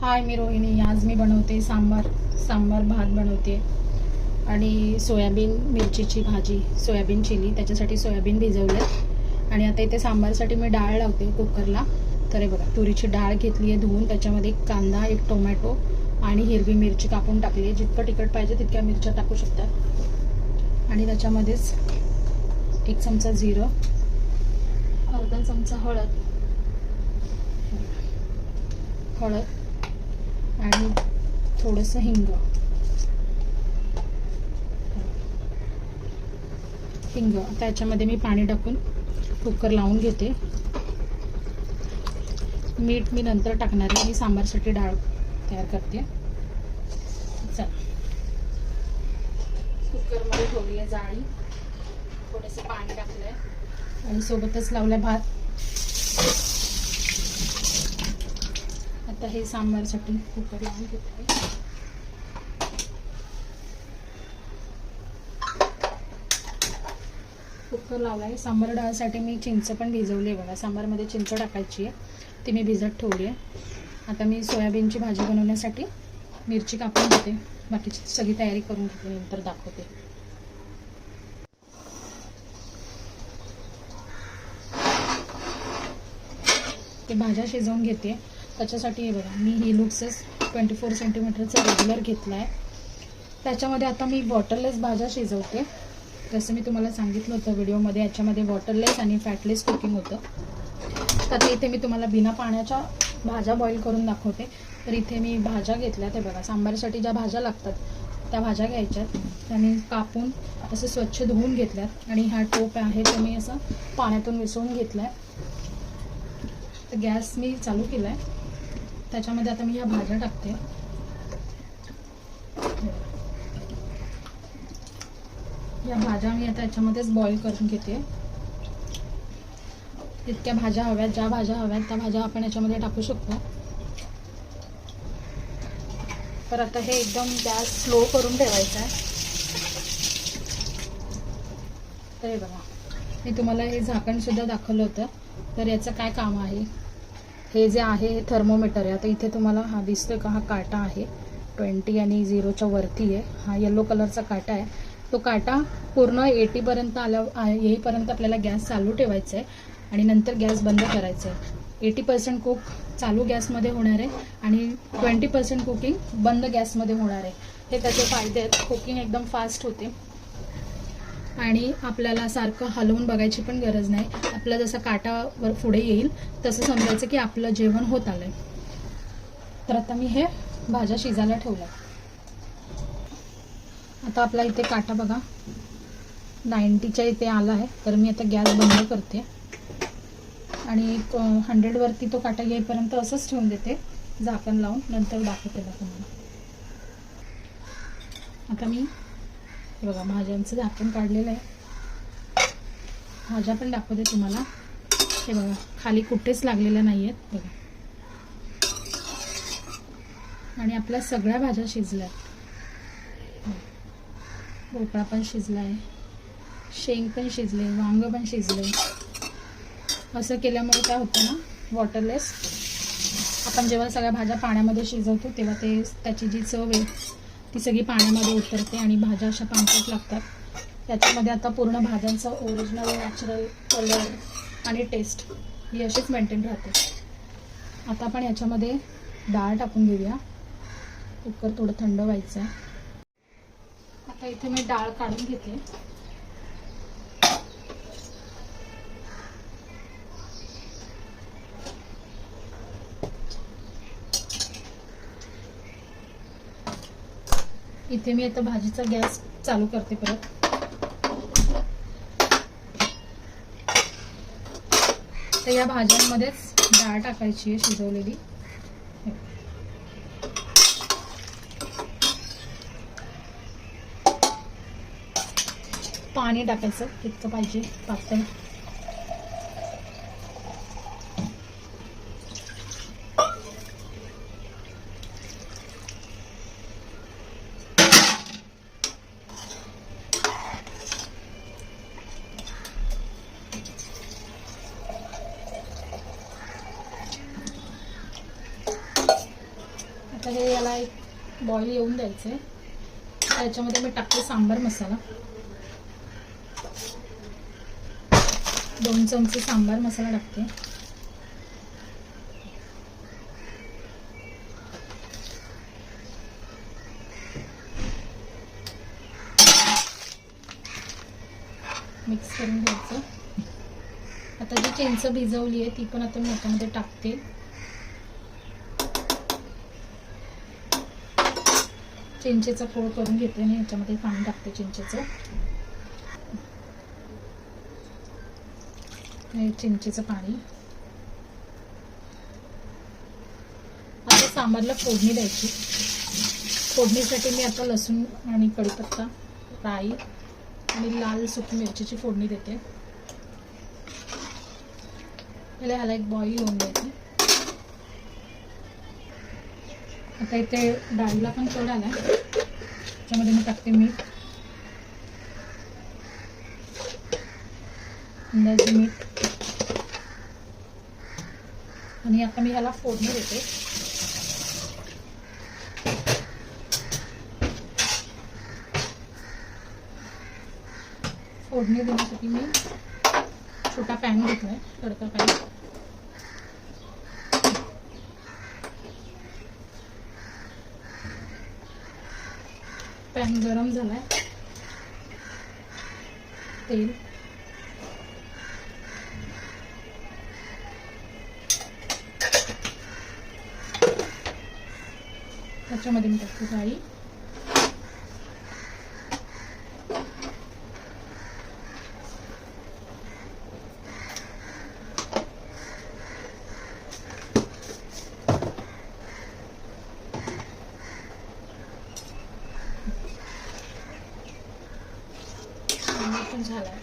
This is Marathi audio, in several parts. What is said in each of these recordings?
हाय, मी रोहिणी. आज मी बनवते सांबार भात बनवते आणि सोयाबीन मिरचीची भाजी, सोयाबीन चिली. त्याच्यासाठी सोयाबीन भिजवले आणि आता इथे सांबारसाठी मी डाळ लावते कुकरला. तर हे बघा, तुरीची डाळ घेतली आहे धुवून. त्याच्यामध्ये एक कांदा, एक टोमॅटो आणि हिरवी मिरची कापून टाकली आहे. जितकं तिखट पाहिजे तितक्या मिरच्या टाकू शकतात. आणि त्याच्यामध्येच 1 चमचा जिरं, अर्धा चमचा हळद आणि थोडंसं हिंग. त्याच्यामध्ये मी पाणी टाकून कुकर लावून घेते. मीठ मी नंतर टाकणार आहे. मी सांबारसाठी डाळ तयार करते. चला, कुकरमध्ये ठेवली आहे जाळी, थोडंसं पाणी टाकलं आहे आणि सोबतच लावलं भात. आता हे सांबारसाठी कुकर लावून घेते. कुकर लावला आहे. सांबार डाळसाठी मी चिंच पण भिजवली आहे बघा. सांबारमध्ये चिंच टाकायची आहे, ती मी भिजत ठेवली आहे. आता मी सोयाबीनची भाजी बनवण्यासाठी मिरची कापून घेते. बाकीची सगळी तयारी करून घेते, नंतर दाखवते. ते भाज्या शिजवून घेते. त्याच्यासाठी हे बघा, मी हिलुक्सस 24 सेंटीमीटरचा रेग्युलर घेतला आहे. त्याच्यामध्ये आता मी वॉटरलेस भाज्या शिजवते. जसं मी तुम्हाला सांगितलं होतं व्हिडिओमध्ये, याच्यामध्ये वॉटरलेस आणि फॅटलेस कुकिंग होतं. तर इथे मी तुम्हाला बिना पाण्याच्या भाज्या बॉईल करून दाखवते. तर इथे मी भाज्या घेतल्या. ते बघा, सांबारसाठी ज्या भाज्या लागतात त्या भाज्या घ्यायच्यात. त्याने कापून असं स्वच्छ धुवून घेतल्यात आणि हा टोप आहे तो मी असं पाण्यातून विसळून घेतला आहे. तर गॅस मी चालू केला आहे. त्याच्यामध्ये आता मी ह्या भाज्या टाकते. या भाज्या मी आता याच्यामध्येच बॉईल करून घेते. जितक्या भाज्या हव्यात, ज्या भाज्या हव्यात त्या भाज्या आपण याच्यामध्ये टाकू शकतो. तर आता हे एकदम गॅस स्लो करून ठेवायचा आहे. तर हे बघा, मी तुम्हाला हे झाकणसुद्धा दाखवलं होतं. तर याचं काय काम आहे, हे जे आहे हे थर्मोमीटर आहे. आता इथे तुम्हाला हा दिसतोय का, हा काटा आहे 20 आणि 0च्या वरती आहे. हा येलो कलरचा काटा आहे. तो काटा पूर्ण 80 पर्यंत येईपर्यंत आपल्याला गॅस चालू ठेवायचा आहे आणि नंतर गॅस बंद करायचा आहे. 80% कुक चालू गॅसमध्ये होणार आहे आणि 20% कुकिंग बंद गॅसमध्ये होणार आहे. हे त्याचे फायदे आहेत. कुकिंग एकदम फास्ट होते आणि आपल्याला सारखं हलवून बघायची पण गरज नाही. आपला जसा काटा पुढे येईल तसं समजायचं की आपलं जेवण होत आलंय. तर आता मी हे भाज्या शिजायला ठेवल्या. आता आपला इथे काटा बघा 90च्या इथे आला आहे. तर मी आता गॅस बंद करते आणि 100 वरती तो काटा येईपर्यंत असंच ठेवून देते झाकण लावून. नंतर दाखवते तुम्हाला. आता मी बघा भाज्यांचं झाकण काढलेलं आहे. भाज्या पण दाखवते तुम्हाला. हे बघा, खाली कुठेच लागलेल्या नाही आहेत बघा. आणि आपल्या सगळ्या भाज्या शिजल्या. भोपळा पण शिजला आहे, शेंग पण शिजले, वांग पण शिजले. असं केल्यामुळे काय होतं ना, वॉटरलेस आपण जेव्हा सगळ्या भाज्या पाण्यामध्ये शिजवतो तेव्हा त्याची जी चव आहे ती सगळी पाण्यामध्ये उतरते आणि भाज्या अशा पांढरट लागतात. त्याच्यामध्ये आता पूर्ण भाज्यांचं ओरिजिनल नॅचरल कलर आणि टेस्ट ही अशीच मेंटेन राहते. आता आपण याच्यामध्ये डाळ टाकून घेऊया. कुकर थोडं थंड व्हायचं आहे. आता इथे मी डाळ काढून घेते. इथे मी आता भाजीचा गॅस चालू करते परत. तर या भाज्यांमध्येच डाळ टाकायची आहे शिजवलेली. पाणी टाकायचं जितकं पाहिजे पातळ. आता हे याला एक बॉईल येऊन द्यायचं आहे. त्याच्यामध्ये मी टाकते सांबार मसाला, 2 चमचे सांबार मसाला टाकते. मिक्स करून घ्यायचं. आता जी चिंच भिजवली आहे ती पण आता मी याच्यामध्ये टाकते. चिंचेचा फोड करून घेते आणि याच्यामध्ये पाणी टाकते चिंचेचं. चिंचेचं पाणी. आता सांबारला फोडणी द्यायची. फोडणीसाठी मी आता लसूण आणि कढीपत्ता, राई आणि लाल सुकी मिरचीची फोडणी देते. पहिले ह्याला एक बॉईल होऊन द्यायची. आता इथे डाळीला पण कड आला, त्याच्यामध्ये मी टाकते मीठ, अंदाजे मीठ. आणि आता मी ह्याला फोडणी देते. फोडणी देण्यासाठी मी छोटा पॅन घेतलाय, तडका पॅन. पॅन गरम झालाय. तेल, त्याच्यामध्ये मी टाकते डाळी, पण झालाय.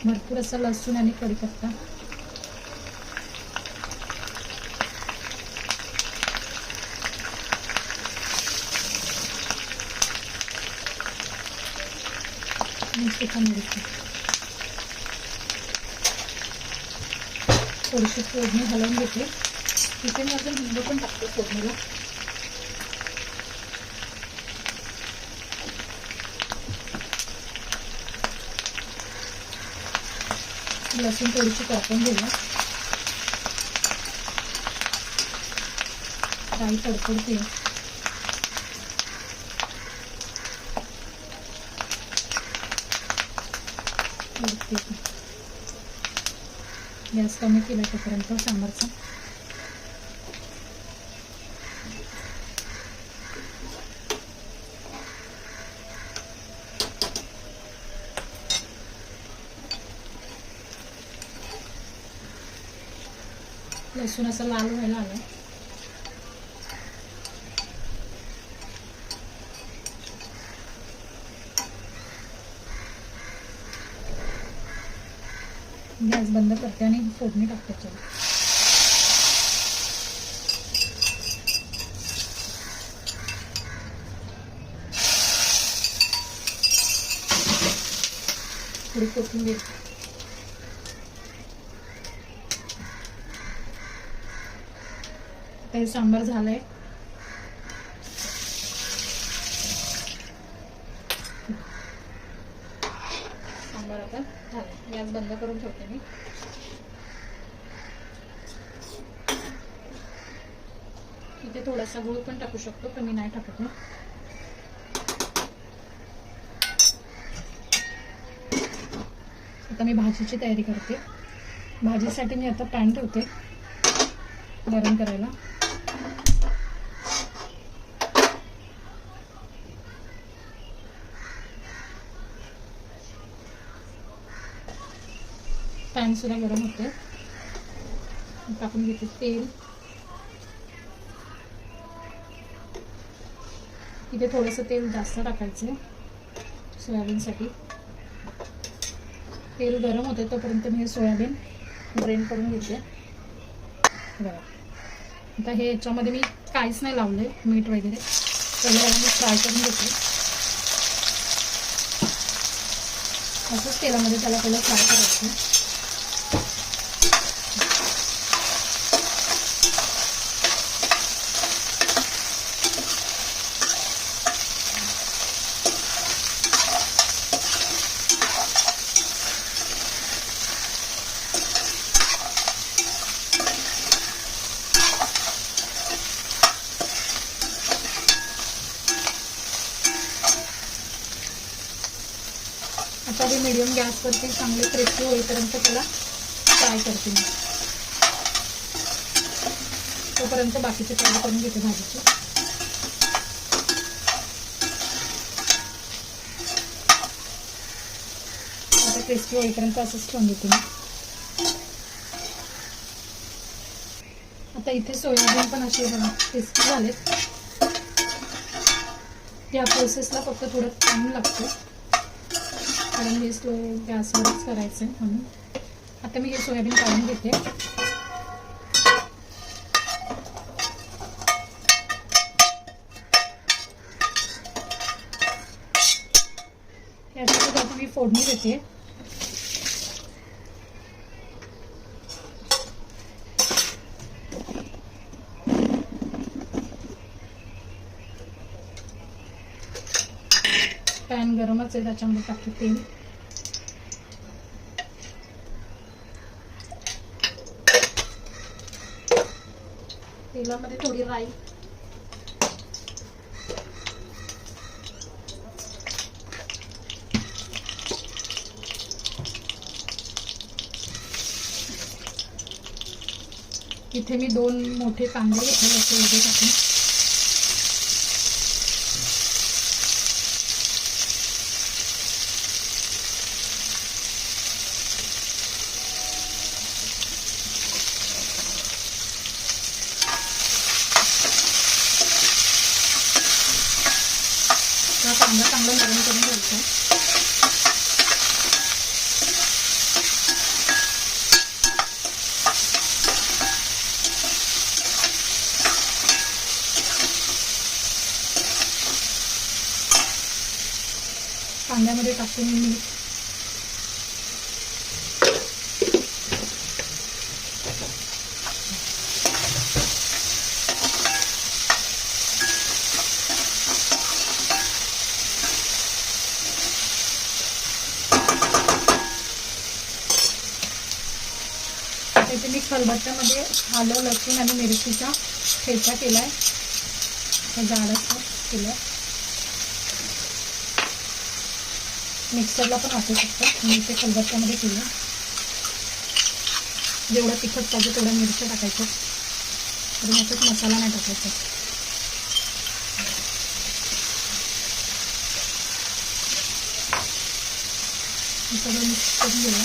भरपूर असा लसूण आणि कढीपत्ता. सुका मिरची, थोडीशी फोडणी हलवून घेते. तिथे मी अजून हिंग पण टाकते फोडणीला. लसूण थोडीशी परतून घेऊया. डाळी तडतडते. गॅस कमी केला तोपर्यंत सांबारचा. लसूण असं लाल व्हायला आलं. गॅस बंद करते आणि फोडणी टाकते. थोडी कोथिंबीर. ते सांबार झालंय. सांबार आता झालं. गॅस बंद करून ठेवते मी. इथे थोडासा गूळ पण टाकू शकतो, पण मी नाही टाकत. आता मी भाजीची तयारी करते. भाजीसाठी मी आता पॅन ठेवते गरम करायला. पॅन सुद्धा गरम होते. टाकून घेते तेल. इथे थोडंसं तेल जास्त टाकायचं सोयाबीनसाठी. तेल गरम होते तोपर्यंत मी हे सोयाबीन ड्रेन करून घेते. बघा आता हे याच्यामध्ये मी काहीच नाही लावले, मीठ वगैरे सगळं मी फ्राय करून घेते. असंच तेलामध्ये त्याला पहिलं फ्राय करायचं. बी मीडियम गॅसवरती चांगले क्रिस्पी होईपर्यंत त्याला फ्राय करते मी. तोपर्यंत बाकीचे तयारी करून घेते भाजीची. आता क्रिस्पी होईपर्यंत असंच ठेवून देते मी. आता इथे सोयाबीन पण असे क्रिस्पी झालेत. या प्रोसेसला फक्त थोडं टाइम लागतो कारण हे स्लो गॅसवरच करायचं आहे म्हणून. आता मी हे सोयाबीन काढून घेते. याच्यात आता मी फोडणी देते. पॅन गरमच आहे त्याच्यामध्ये टाकते तेल. तेलामध्ये थोडी राई, इथे मी 2 मोठे कांदे घेतले असे वेगळे टाकून. कांदा चांगला नरम करून घ्यायचा. कांद्यामध्ये टाकून मीठ, इथे मी खलबत्त्यामध्ये आलं, लसूण आणि मिरचीचा ठेचा केलाय. जाडसर केलाय. मिक्सरला पण वापरू शकतो. मी इथे खलबत्त्यामध्ये केलं. जेवढा तिखट पाहिजे तेवढ्या मिरच्या टाकायच्या. तर ह्याच्यात मसाला नाही टाकायचा. सगळं मिक्स करून घेऊया.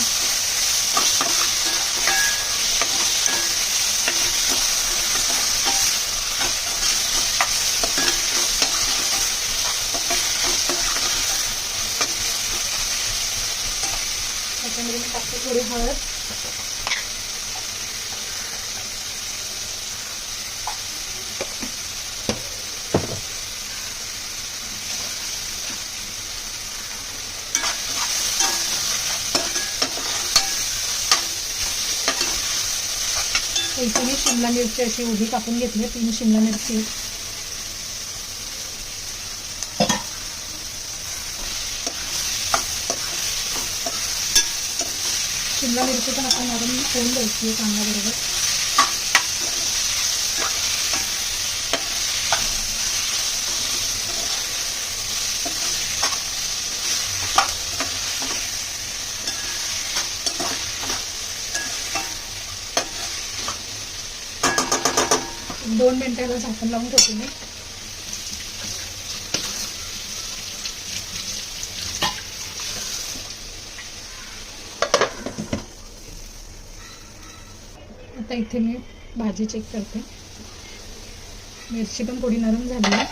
त्याच्यामध्ये मी टाकते थोडी हळद, इथे मी शिमला मिरची अशी उभी कापून घेतली. 3 शिमला मिरची. शिमला मिरची पण आपण नरम होऊन द्यायची आहे कांद्याबरोबर. दोन मिनिटाला झाकण लावून ठेवते मी. आता इथे मी भाजी चेक करते. मिरची पण थोडी नरम झाली आहे.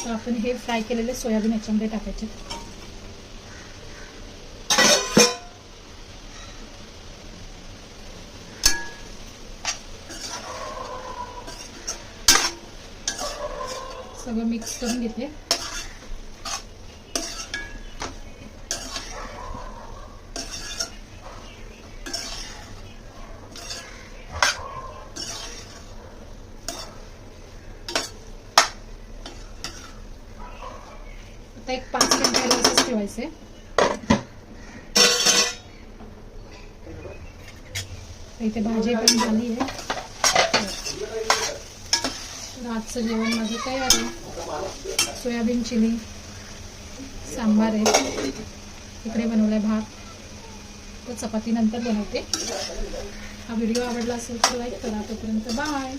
तर आपण हे फ्राय केलेले सोयाबीन याच्यामध्ये टाकायचे. सगळं मिक्स करून घेते. आता एक 5 मिनिट असंच ठेवायचे. इथे भाजी पण झाली आहे. तर आजचं जेवण माझं तयार आहे. सोयाबीन चिली, सांबार आहे, इकडे बनवलाय भात. तर चपाती नंतर बनवते. हा व्हिडिओ आवडला असेल तर लाईक करा. तोपर्यंत बाय.